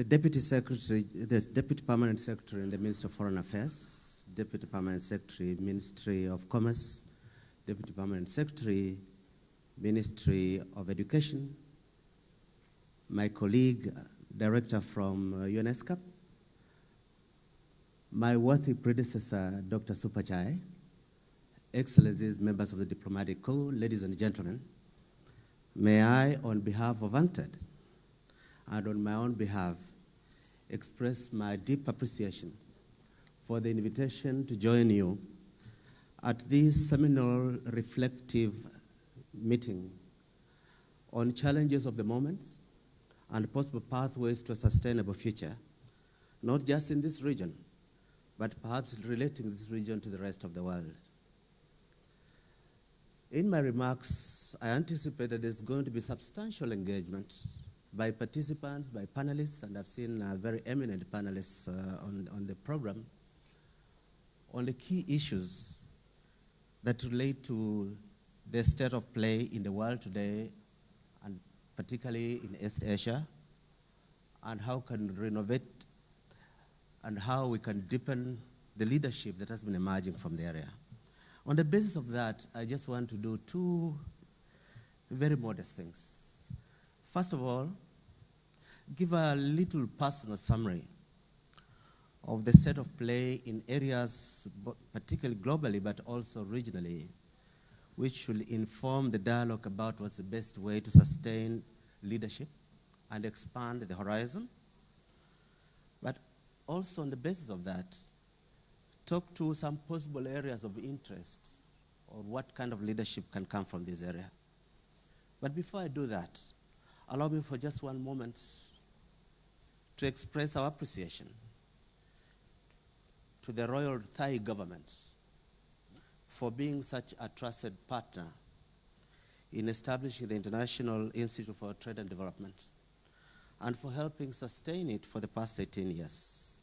the Deputy Secretary, the Deputy Permanent Secretary in the Ministry of Foreign Affairs, Deputy Permanent Secretary, Ministry of Commerce, Deputy Permanent Secretary, Ministry of Education, my colleague, Director from UNCTAD, my worthy predecessor, Dr. Supachai, Excellencies, members of the Diplomatic Corps, ladies and gentlemen, may I, on behalf of UNCTAD and on my own behalf, express my deep appreciation for the invitation to join you at this seminal reflective meeting on challenges of the moment and possible pathways to a sustainable future, not just in this region, but perhaps relating this region to the rest of the world. In my remarks, I anticipate that there's going to be substantial engagement by participants, by panelists, and I've seen very eminent panelists on the program, on the key issues that relate to the state of play in the world today, and particularly in East Asia, and how can we renovate and how we can deepen the leadership that has been emerging from the area. On the basis of that, I just want to do two very modest things. First of all, give a little personal summary of the state of play in areas, particularly globally, but also regionally, which will inform the dialogue about what's the best way to sustain leadership and expand the horizon. But also on the basis of that, talk to some possible areas of interest or what kind of leadership can come from this area. But before I do that, allow me for just one moment to express our appreciation to the Royal Thai government for being such a trusted partner in establishing the International Institute for Trade and Development and for helping sustain it for the past 18 years.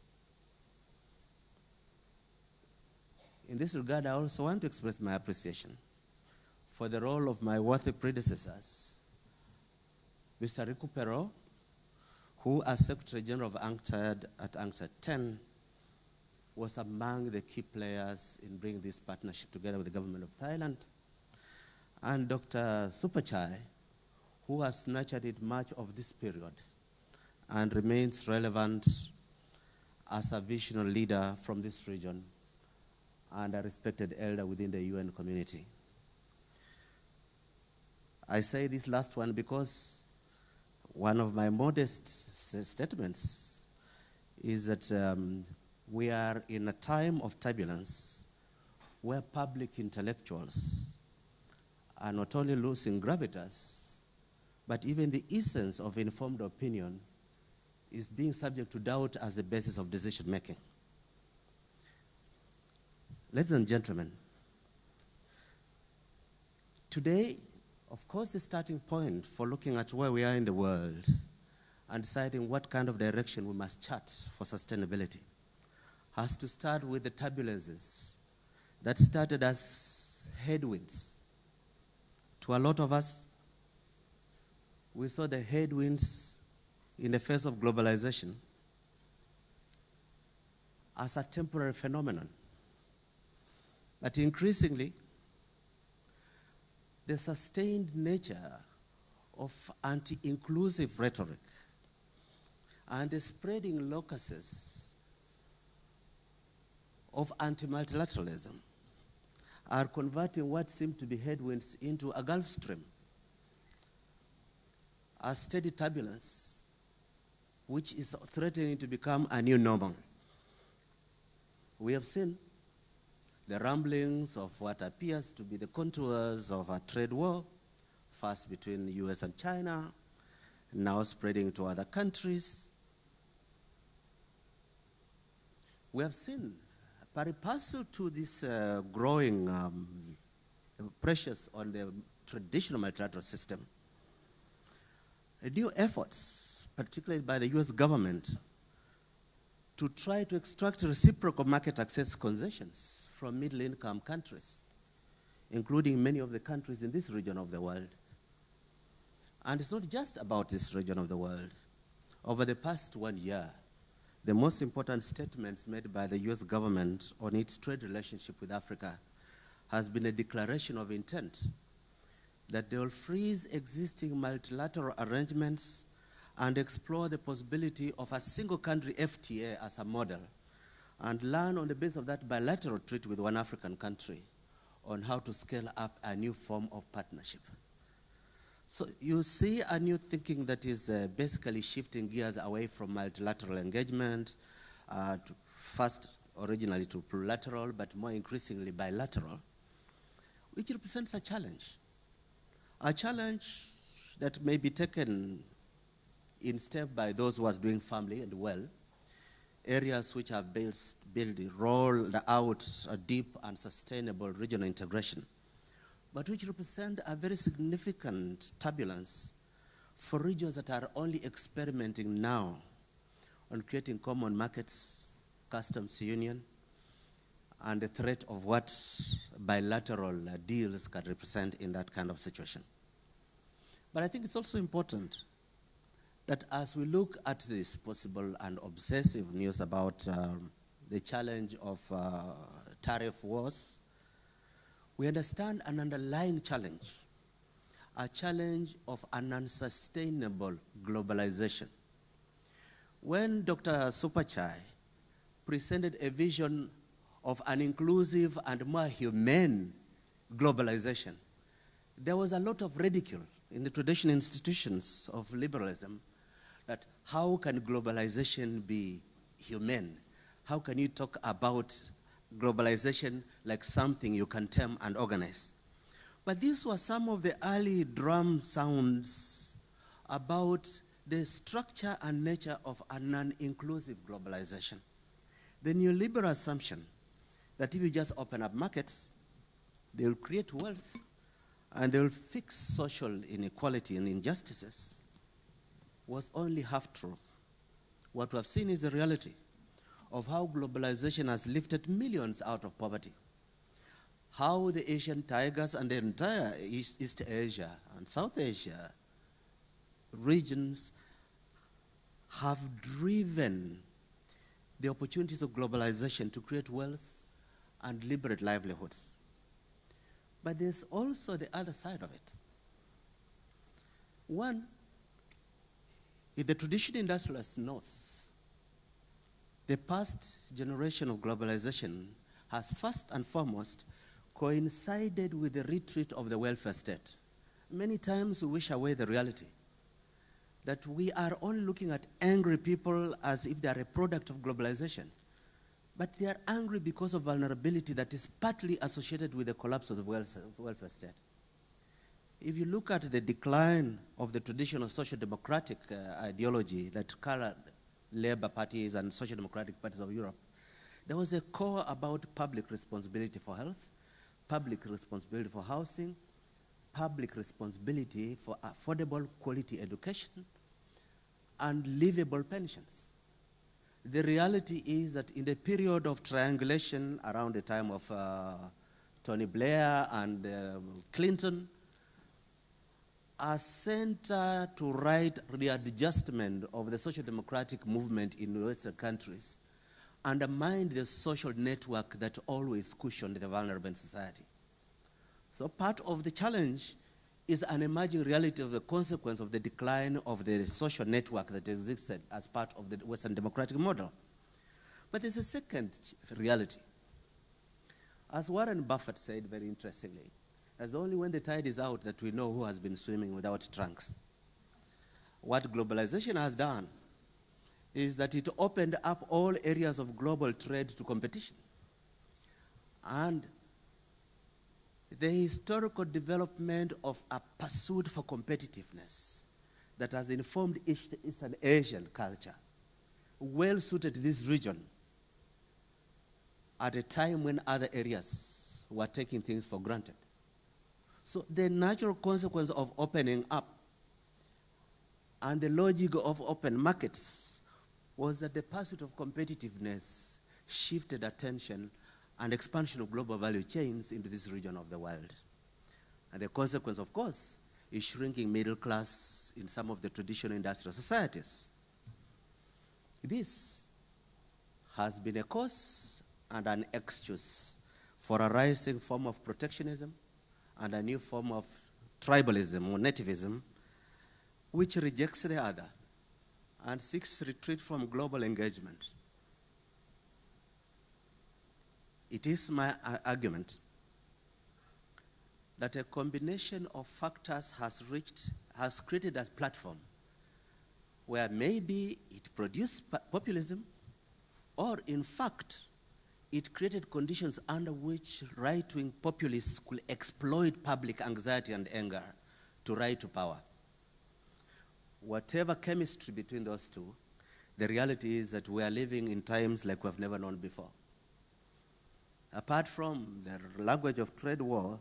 In this regard, I also want to express my appreciation for the role of my worthy predecessors, Mr. Riku Pero, who as Secretary General of UNCTAD at UNCTAD 10 was among the key players in bringing this partnership together with the government of Thailand, and Dr. Supachai, who has nurtured it much of this period and remains relevant as a visionary leader from this region and a respected elder within the UN community. I say this last one because one of my modest statements is that we are in a time of turbulence where public intellectuals are not only losing gravitas, but even the essence of informed opinion is being subject to doubt as the basis of decision making. Ladies and gentlemen, today, of course, the starting point for looking at where we are in the world and deciding what kind of direction we must chart for sustainability has to start with the turbulences that started as headwinds. To a lot of us, we saw the headwinds in the face of globalization as a temporary phenomenon. But increasingly, the sustained nature of anti-inclusive rhetoric and the spreading locuses of anti-multilateralism are converting what seemed to be headwinds into a Gulf Stream, a steady turbulence, which is threatening to become a new normal. We have seen the rumblings of what appears to be the contours of a trade war, first between the US and China, now spreading to other countries. We have seen, pari passu to this growing pressures on the traditional multilateral system, new efforts, particularly by the US government, to try to extract reciprocal market access concessions from middle-income countries, including many of the countries in this region of the world. And it's not just about this region of the world. Over the past 1 year, the most important statements made by the US government on its trade relationship with Africa has been a declaration of intent that they will freeze existing multilateral arrangements and explore the possibility of a single country FTA as a model, and learn on the basis of that bilateral treaty with one African country on how to scale up a new form of partnership. So you see a new thinking that is basically shifting gears away from multilateral engagement, first originally to plurilateral, but more increasingly bilateral, which represents a challenge that may be taken in step by those who are doing firmly and well, areas which have rolled out a deep and sustainable regional integration, but which represent a very significant turbulence for regions that are only experimenting now on creating common markets, customs union, and the threat of what bilateral deals can represent in that kind of situation. But I think it's also important that as we look at this possible and obsessive news about the challenge of tariff wars, we understand an underlying challenge, a challenge of an unsustainable globalization. When Dr. Supachai presented a vision of an inclusive and more humane globalization, there was a lot of ridicule in the traditional institutions of liberalism that how can globalization be humane? How can you talk about globalization like something you can tame and organize? But these were some of the early drum sounds about the structure and nature of a non-inclusive globalization. The neoliberal assumption that if you just open up markets, they will create wealth and they will fix social inequality and injustices was only half true. What we have seen is the reality of how globalization has lifted millions out of poverty, how the Asian tigers and the entire East Asia and South Asia regions have driven the opportunities of globalization to create wealth and liberate livelihoods. But there's also the other side of it. One, in the traditional industrialist North, the past generation of globalization has first and foremost coincided with the retreat of the welfare state. Many times we wish away the reality that we are only looking at angry people as if they are a product of globalization. But they are angry because of vulnerability that is partly associated with the collapse of the welfare state. If you look at the decline of the traditional social democratic ideology that colored labor parties and social democratic parties of Europe, there was a core about public responsibility for health, public responsibility for housing, public responsibility for affordable quality education, and livable pensions. The reality is that in the period of triangulation around the time of Tony Blair and Clinton, a center to right readjustment of the social democratic movement in Western countries undermined the social network that always cushioned the vulnerable in society. So part of the challenge is an emerging reality of the consequence of the decline of the social network that existed as part of the Western democratic model. But there's a second reality. As Warren Buffett said very interestingly, it's only when the tide is out that we know who has been swimming without trunks. What globalization has done is that it opened up all areas of global trade to competition. And the historical development of a pursuit for competitiveness that has informed Eastern Asian culture well suited this region at a time when other areas were taking things for granted. So the natural consequence of opening up and the logic of open markets was that the pursuit of competitiveness shifted attention and expansion of global value chains into this region of the world. And the consequence, of course, is shrinking middle class in some of the traditional industrial societies. This has been a cause and an excuse for a rising form of protectionism and a new form of tribalism or nativism, which rejects the other and seeks retreat from global engagement. It is my argument that a combination of factors has created a platform where maybe it produced populism, or in fact, it created conditions under which right-wing populists could exploit public anxiety and anger to rise to power. Whatever chemistry between those two, the reality is that we are living in times like we've never known before. Apart from the language of trade war,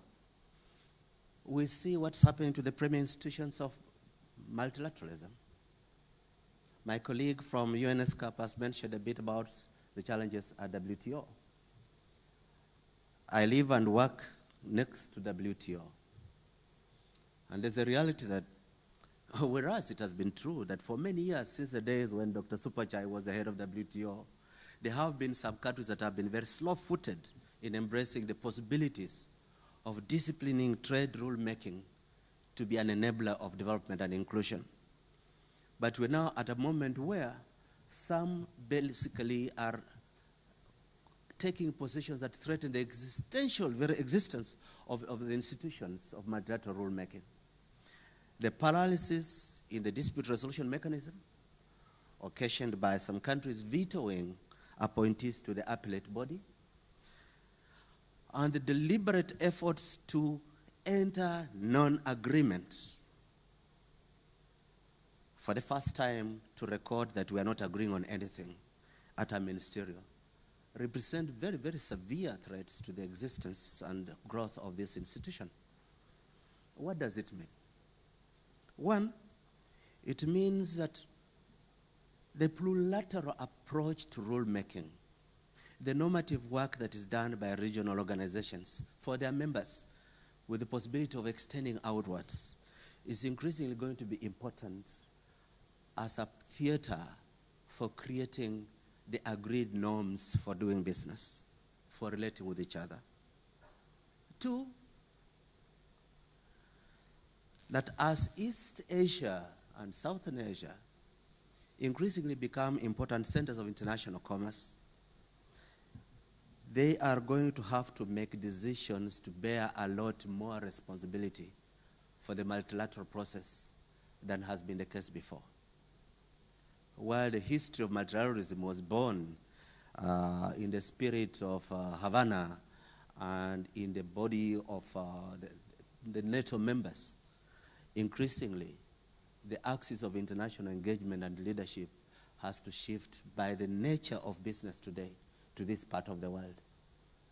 we see what's happening to the premier institutions of multilateralism. My colleague from UNCTAD has mentioned a bit about the challenges at WTO. I live and work next to WTO. And there's a reality that, whereas it has been true that for many years, since the days when Dr. Supachai was the head of WTO, there have been some countries that have been very slow-footed in embracing the possibilities of disciplining trade rule-making to be an enabler of development and inclusion. But we're now at a moment where some basically are taking positions that threaten the very existence of the institutions of multilateral rulemaking. The paralysis in the dispute resolution mechanism, occasioned by some countries vetoing appointees to the appellate body, and the deliberate efforts to enter non-agreement for the first time to record that we are not agreeing on anything at our ministerial, represent very, very severe threats to the existence and growth of this institution. What does it mean? One, it means that the plurilateral approach to rulemaking, the normative work that is done by regional organizations for their members with the possibility of extending outwards, is increasingly going to be important as a theater for creating the agreed norms for doing business, for relating with each other. Two, that as East Asia and Southern Asia increasingly become important centers of international commerce, they are going to have to make decisions to bear a lot more responsibility for the multilateral process than has been the case before. While the history of multilateralism was born in the spirit of Havana and in the body of the NATO members, increasingly, the axis of international engagement and leadership has to shift by the nature of business today to this part of the world.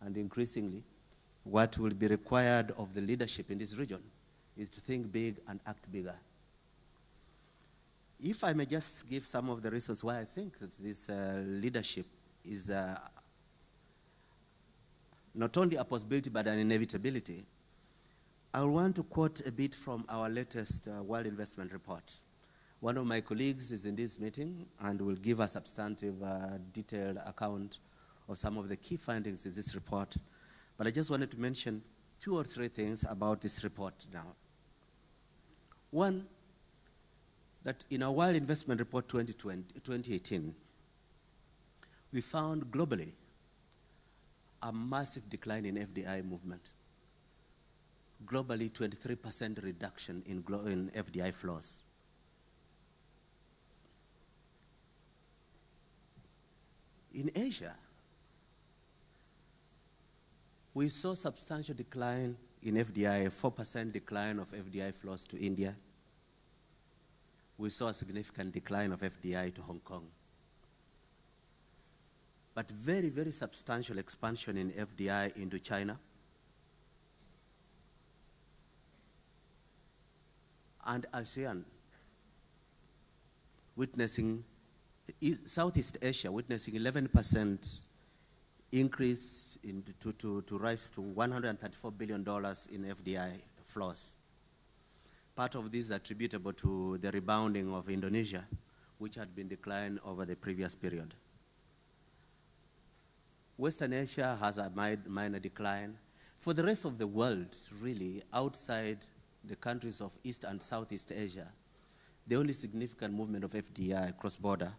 And increasingly, what will be required of the leadership in this region is to think big and act bigger. If I may just give some of the reasons why I think that this leadership is not only a possibility but an inevitability, I want to quote a bit from our latest World Investment Report. One of my colleagues is in this meeting and will give a substantive, detailed account of some of the key findings in this report. But I just wanted to mention 2 or 3 things about this report now. One, that in our World Investment Report 2018, we found globally a massive decline in FDI movement. Globally, 23% reduction in FDI flows. In Asia, we saw substantial decline in FDI, a 4% decline of FDI flows to India. We saw a significant decline of FDI to Hong Kong. But very, very substantial expansion in FDI into China. And ASEAN, witnessing, Southeast Asia witnessing 11% increase to rise to $134 billion in FDI flows. Part of this is attributable to the rebounding of Indonesia, which had been declined over the previous period. Western Asia has a minor decline. For the rest of the world, really, outside the countries of East and Southeast Asia, the only significant movement of FDI cross-border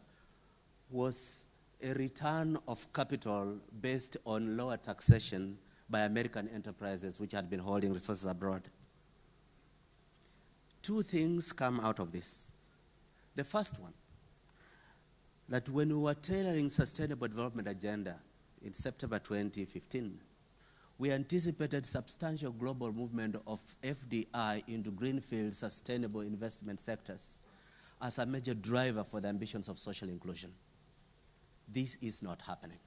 was a return of capital based on lower taxation by American enterprises which had been holding resources abroad. Two things come out of this. The first one, that when we were tailoring Sustainable Development Agenda in September 2015, we anticipated substantial global movement of FDI into greenfield sustainable investment sectors as a major driver for the ambitions of social inclusion. This is not happening.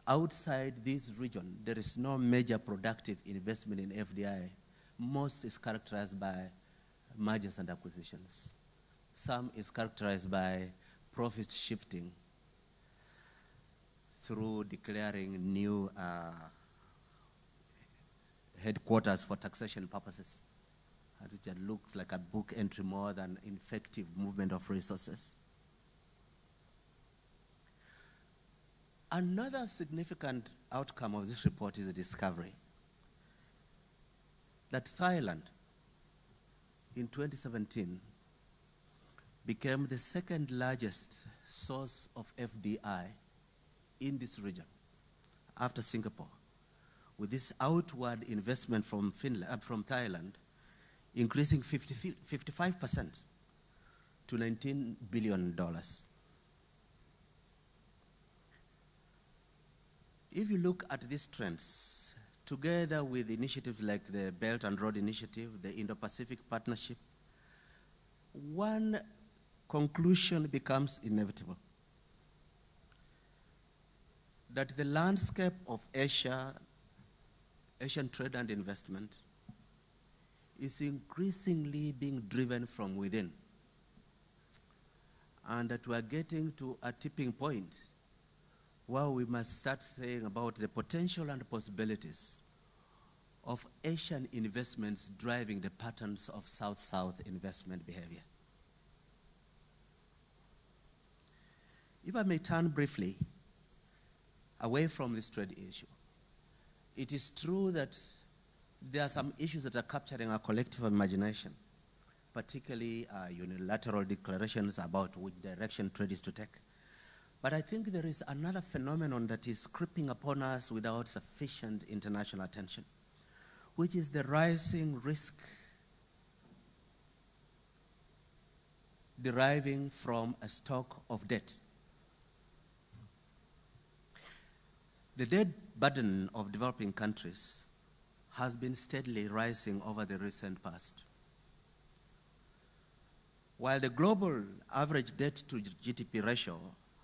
Outside this region, there is no major productive investment in FDI. Most is characterized by mergers and acquisitions. Some is characterized by profit shifting through declaring new headquarters for taxation purposes, which looks like a book entry more than effective movement of resources. Another significant outcome of this report is a discovery that Thailand, in 2017, became the second largest source of FDI in this region, after Singapore, with this outward investment from Thailand increasing 55% to $19 billion. If you look at these trends, together with initiatives like the Belt and Road Initiative, the Indo-Pacific Partnership, one conclusion becomes inevitable: that the landscape of Asia, Asian trade and investment is increasingly being driven from within, and that we are getting to a tipping point where we must start saying about the potential and possibilities of Asian investments driving the patterns of South-South investment behavior. If I may turn briefly away from this trade issue, it is true that there are some issues that are capturing our collective imagination, particularly unilateral declarations about which direction trade is to take. But I think there is another phenomenon that is creeping upon us without sufficient international attention, which is the rising risk deriving from a stock of debt. The debt burden of developing countries has been steadily rising over the recent past. While the global average debt to GDP ratio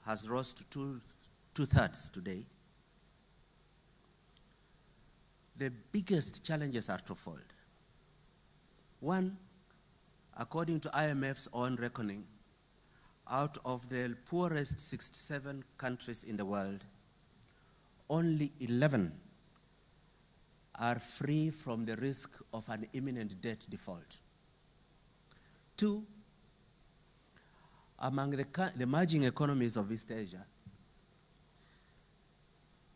has rose to two-thirds today, the biggest challenges are twofold. One, according to IMF's own reckoning, out of the poorest 67 countries in the world, only 11 are free from the risk of an imminent debt default. Two, among the emerging economies of East Asia,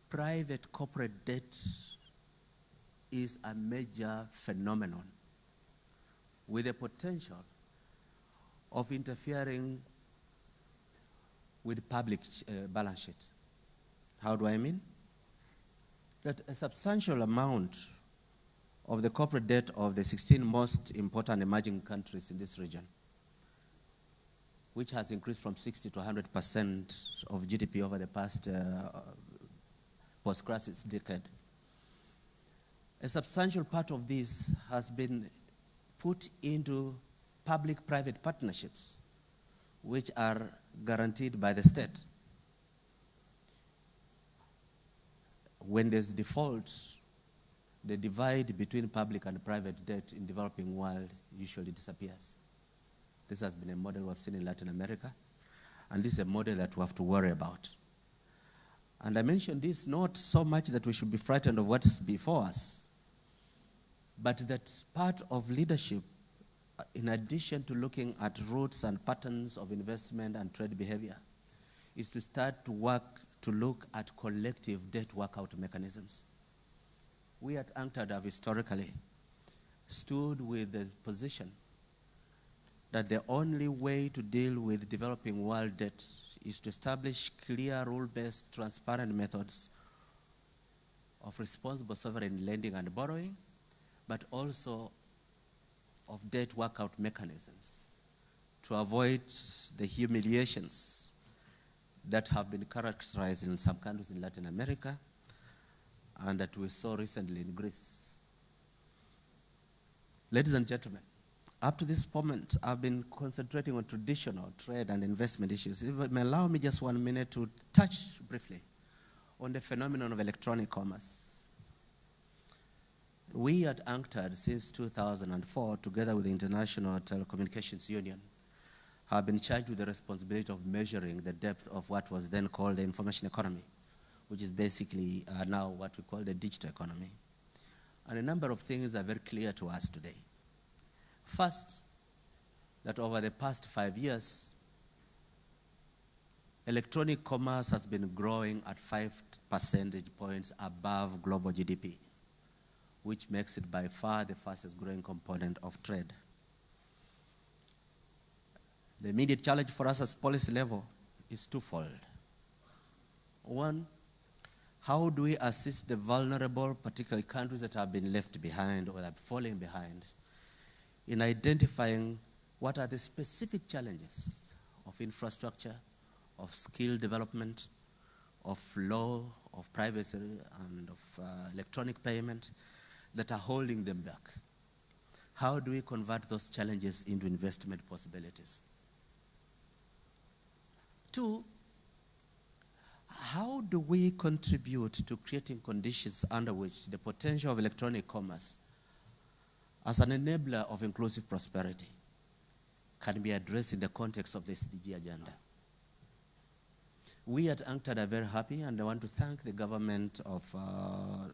private corporate debt is a major phenomenon with the potential of interfering with public balance sheet. How do I mean? That a substantial amount of the corporate debt of the 16 most important emerging countries in this region, which has increased from 60 to 100% of GDP over the past post-crisis decade. A substantial part of this has been put into public-private partnerships, which are guaranteed by the state. When there's default, the divide between public and private debt in the developing world usually disappears. This has been a model we've seen in Latin America, and this is a model that we have to worry about. And I mention this not so much that we should be frightened of what's before us, but that part of leadership in addition to looking at routes and patterns of investment and trade behavior, is to start to look at collective debt workout mechanisms. We at UNCTAD have historically stood with the position that the only way to deal with developing world debt is to establish clear, rule-based, transparent methods of responsible sovereign lending and borrowing, but also of debt workout mechanisms to avoid the humiliations that have been characterized in some countries in Latin America and that we saw recently in Greece. Ladies and gentlemen, up to this moment, I've been concentrating on traditional trade and investment issues. If you may allow me just 1 minute to touch briefly on the phenomenon of electronic commerce. We at UNCTAD, since 2004, together with the International Telecommunications Union, have been charged with the responsibility of measuring the depth of what was then called the information economy, which is basically now what we call the digital economy. And a number of things are very clear to us today. First, that over the past 5 years, electronic commerce has been growing at 5 percentage points above global GDP, which makes it by far the fastest growing component of trade. The immediate challenge for us as policy level is twofold. One, how do we assist the vulnerable, particularly countries that have been left behind or are falling behind, in identifying what are the specific challenges of infrastructure, of skill development, of law, of privacy, and of electronic payment that are holding them back? How do we convert those challenges into investment possibilities? Two, how do we contribute to creating conditions under which the potential of electronic commerce as an enabler of inclusive prosperity can be addressed in the context of the SDG agenda? We at UNCTAD are very happy, and I want to thank the government of,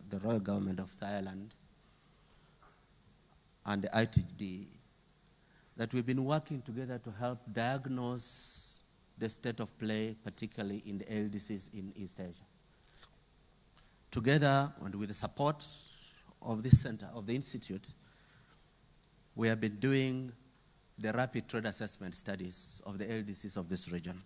the Royal Government of Thailand and the ITD, that we've been working together to help diagnose the state of play, particularly in the LDCs in East Asia. Together, and with the support of this center, of the Institute, we have been doing the rapid trade assessment studies of the LDCs of this region.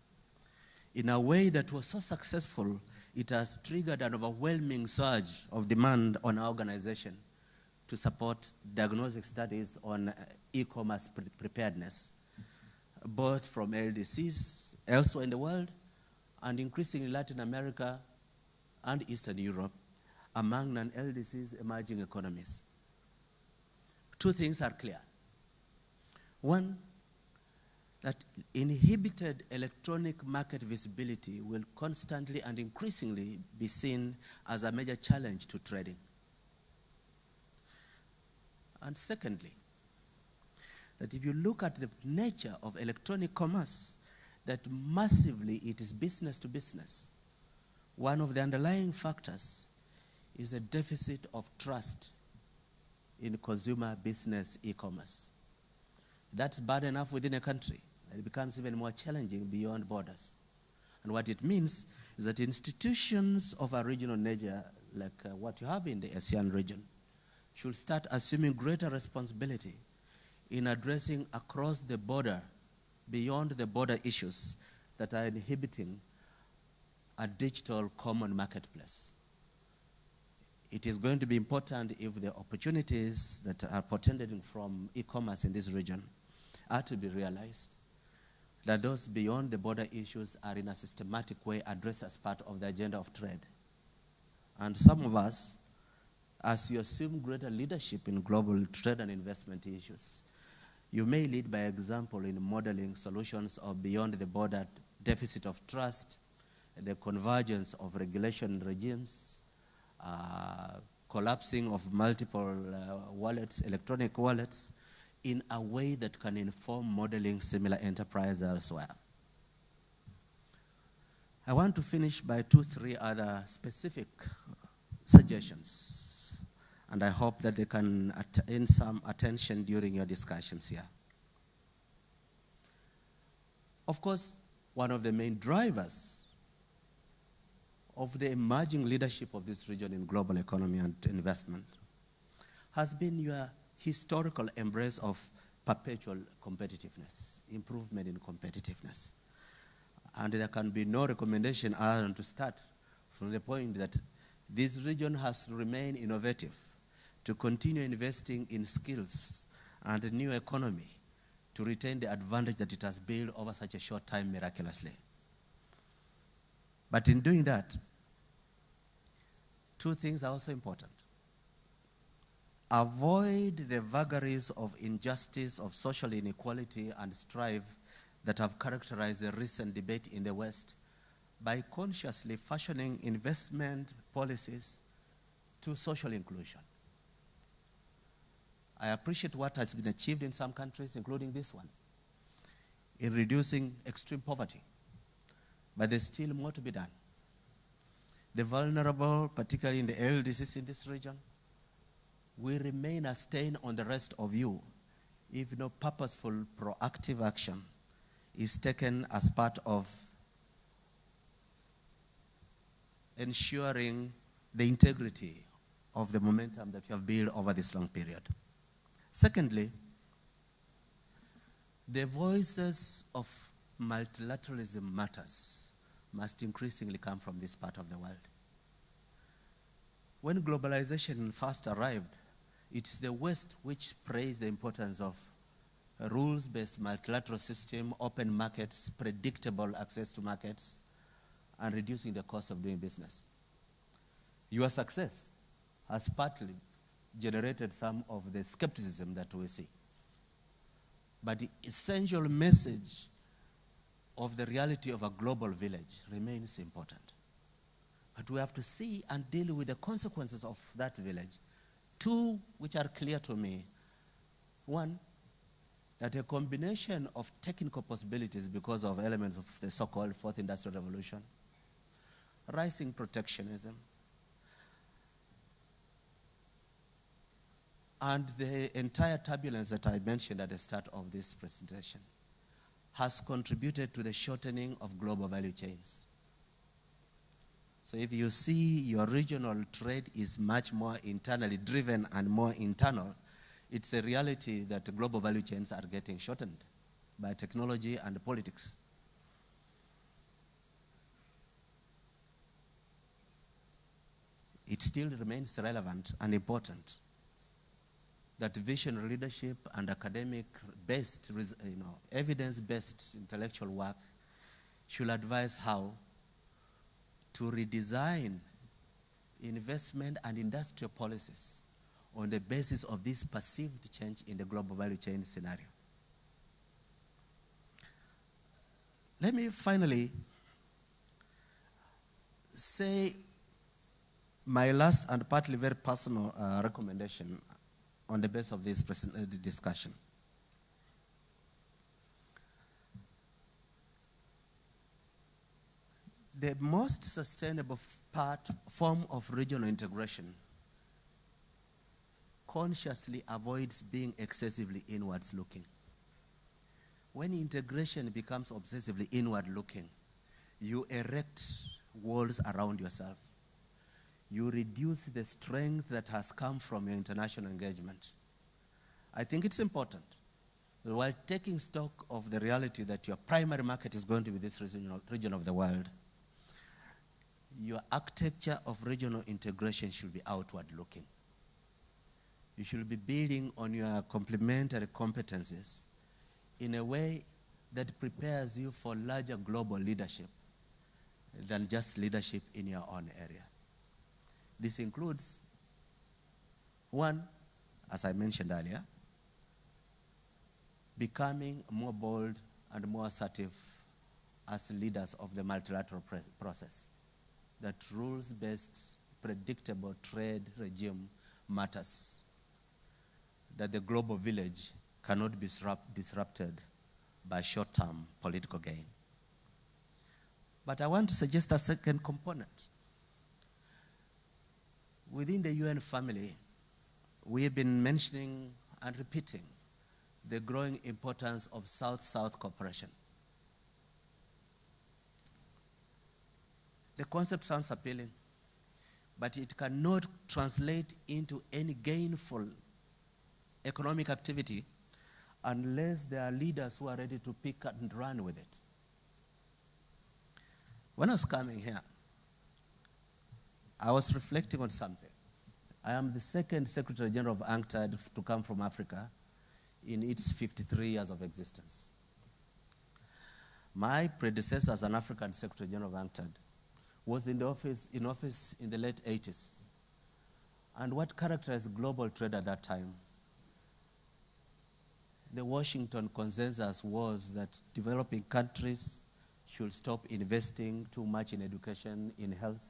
In a way that was so successful, it has triggered an overwhelming surge of demand on our organization to support diagnostic studies on e-commerce preparedness, both from LDCs elsewhere in the world and increasingly Latin America and Eastern Europe, among non-LDCs emerging economies. Two things are clear. One, that inhibited electronic market visibility will constantly and increasingly be seen as a major challenge to trading. And secondly, that if you look at the nature of electronic commerce, that massively it is business to business. One of the underlying factors is a deficit of trust in consumer business e-commerce. That's bad enough within a country. It becomes even more challenging beyond borders. And what it means is that institutions of a regional nature, like what you have in the ASEAN region, should start assuming greater responsibility in addressing across the border, beyond the border issues that are inhibiting a digital common marketplace. It is going to be important if the opportunities that are portending from e-commerce in this region are to be realized, that those beyond the border issues are in a systematic way addressed as part of the agenda of trade. And some of us, as you assume greater leadership in global trade and investment issues, you may lead by example in modeling solutions of beyond the border deficit of trust, the convergence of regulation regimes, collapsing of multiple wallets, electronic wallets, in a way that can inform modeling similar enterprise elsewhere. I want to finish by 2-3 other specific suggestions, and I hope that they can attain some attention during your discussions here. Of course, one of the main drivers of the emerging leadership of this region in global economy and investment has been your historical embrace of perpetual competitiveness, improvement in competitiveness. And there can be no recommendation other than to start from the point that this region has to remain innovative, to continue investing in skills and a new economy, to retain the advantage that it has built over such a short time miraculously. But in doing that, two things are also important. Avoid the vagaries of injustice, of social inequality and strife that have characterized the recent debate in the West by consciously fashioning investment policies to social inclusion. I appreciate what has been achieved in some countries, including this one, in reducing extreme poverty. But there's still more to be done. The vulnerable, particularly in the LDCs in this region, will remain a stain on the rest of you if no purposeful, proactive action is taken as part of ensuring the integrity of the momentum that you have built over this long period. Secondly, the voices of multilateralism matters must increasingly come from this part of the world. When globalization first arrived, it's the West which praised the importance of a rules-based multilateral system, open markets, predictable access to markets, and reducing the cost of doing business. Your success has partly generated some of the skepticism that we see. But the essential message of the reality of a global village remains important. But we have to see and deal with the consequences of that village. Two which are clear to me. One, that a combination of technical possibilities because of elements of the so-called Fourth Industrial Revolution, rising protectionism, and the entire turbulence that I mentioned at the start of this presentation has contributed to the shortening of global value chains. So if you see your regional trade is much more internally driven and more internal, it's a reality that global value chains are getting shortened by technology and politics. It still remains relevant and important that visionary leadership and academic-based, evidence-based intellectual work should advise how to redesign investment and industrial policies on the basis of this perceived change in the global value chain scenario. Let me finally say my last and partly very personal recommendation on the basis of this discussion. The most sustainable form of regional integration consciously avoids being excessively inwards looking. When integration becomes obsessively inward looking, you erect walls around yourself. You reduce the strength that has come from your international engagement. I think it's important that while taking stock of the reality that your primary market is going to be this region of the world, your architecture of regional integration should be outward looking. You should be building on your complementary competencies in a way that prepares you for larger global leadership than just leadership in your own area. This includes, one, as I mentioned earlier, becoming more bold and more assertive as leaders of the multilateral process. That rules-based, predictable trade regime matters. That the global village cannot be disrupted by short-term political gain. But I want to suggest a second component. Within the UN family, we have been mentioning and repeating the growing importance of South-South cooperation. The concept sounds appealing, but it cannot translate into any gainful economic activity unless there are leaders who are ready to pick and run with it. When I was coming here, I was reflecting on something. I am the second Secretary General of UNCTAD to come from Africa in its 53 years of existence. My predecessor as an African Secretary General of UNCTAD was in office in the late 80s. And what characterized global trade at that time, the Washington consensus was that developing countries should stop investing too much in education, in health,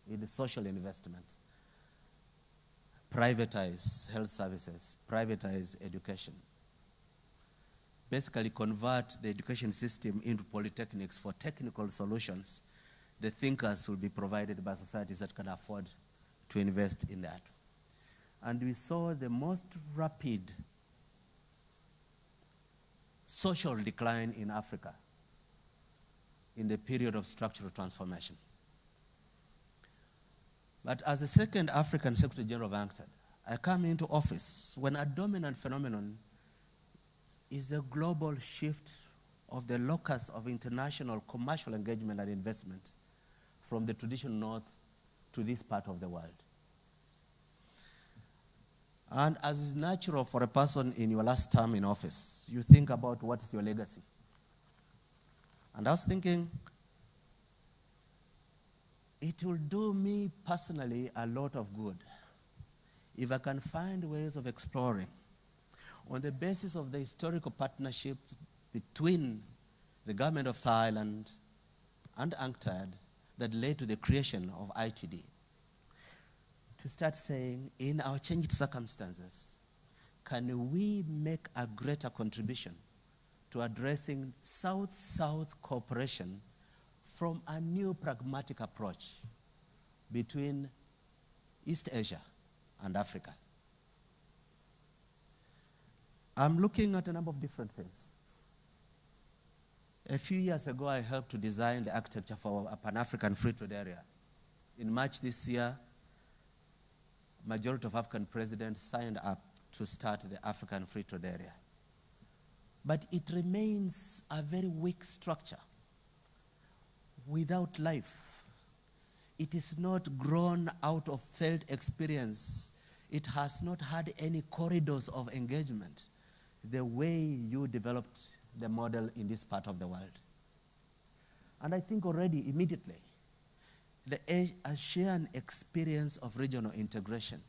in the social investment, privatize health services, privatize education, basically convert the education system into polytechnics for technical solutions. The thinkers will be provided by societies that can afford to invest in that. And we saw the most rapid social decline in Africa in the period of structural transformation. But as the second African Secretary General of UNCTAD, I come into office when a dominant phenomenon is the global shift of the locus of international commercial engagement and investment from the traditional north to this part of the world. And as is natural for a person in your last term in office, you think about what is your legacy. And I was thinking, it will do me personally a lot of good if I can find ways of exploring on the basis of the historical partnerships between the government of Thailand and UNCTAD that led to the creation of ITD, to start saying, in our changed circumstances, can we make a greater contribution to addressing South-South cooperation from a new pragmatic approach between East Asia and Africa? I'm looking at a number of different things. A few years ago, I helped to design the architecture for a Pan-African free trade area. In March this year, majority of African presidents signed up to start the African free trade area. But it remains a very weak structure without life. It is not grown out of felt experience. It has not had any corridors of engagement the way you developed the model in this part of the world. And I think already, immediately, the Asian experience of regional integration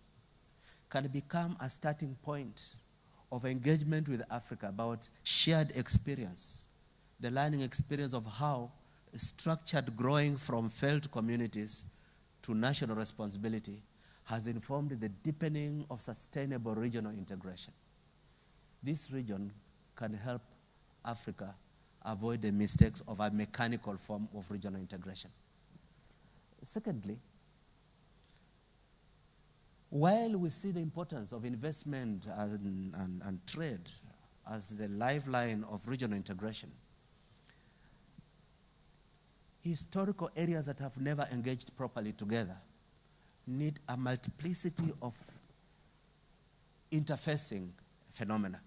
can become a starting point of engagement with Africa about shared experience, the learning experience of how structured growing from felt communities to national responsibility has informed the deepening of sustainable regional integration. This region can help Africa avoid the mistakes of a mechanical form of regional integration. Secondly, while we see the importance of investment and trade as the lifeline of regional integration, historical areas that have never engaged properly together need a multiplicity of interfacing phenomena.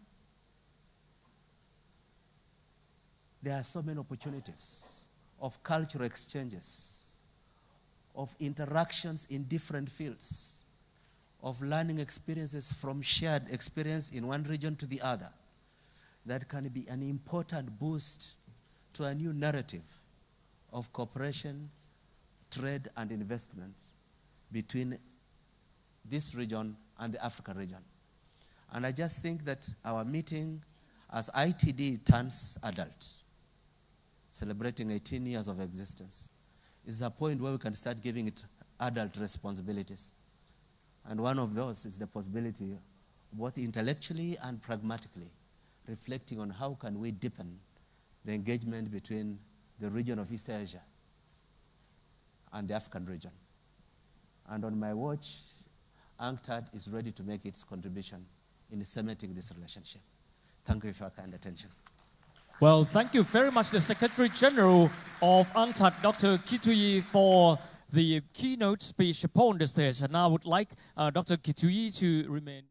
There are so many opportunities of cultural exchanges, of interactions in different fields, of learning experiences from shared experience in one region to the other that can be an important boost to a new narrative of cooperation, trade, and investment between this region and the African region. And I just think that our meeting as ITD turns adult, celebrating 18 years of existence, is a point where we can start giving it adult responsibilities. And one of those is the possibility, both intellectually and pragmatically, reflecting on how can we deepen the engagement between the region of East Asia and the African region. And on my watch, UNCTAD is ready to make its contribution in cementing this relationship. Thank you for your kind attention. Well, thank you very much, the Secretary General of UNCTAD, Dr. Kituyi, for the keynote speech upon the stage. And now I would like Dr. Kituyi to remain.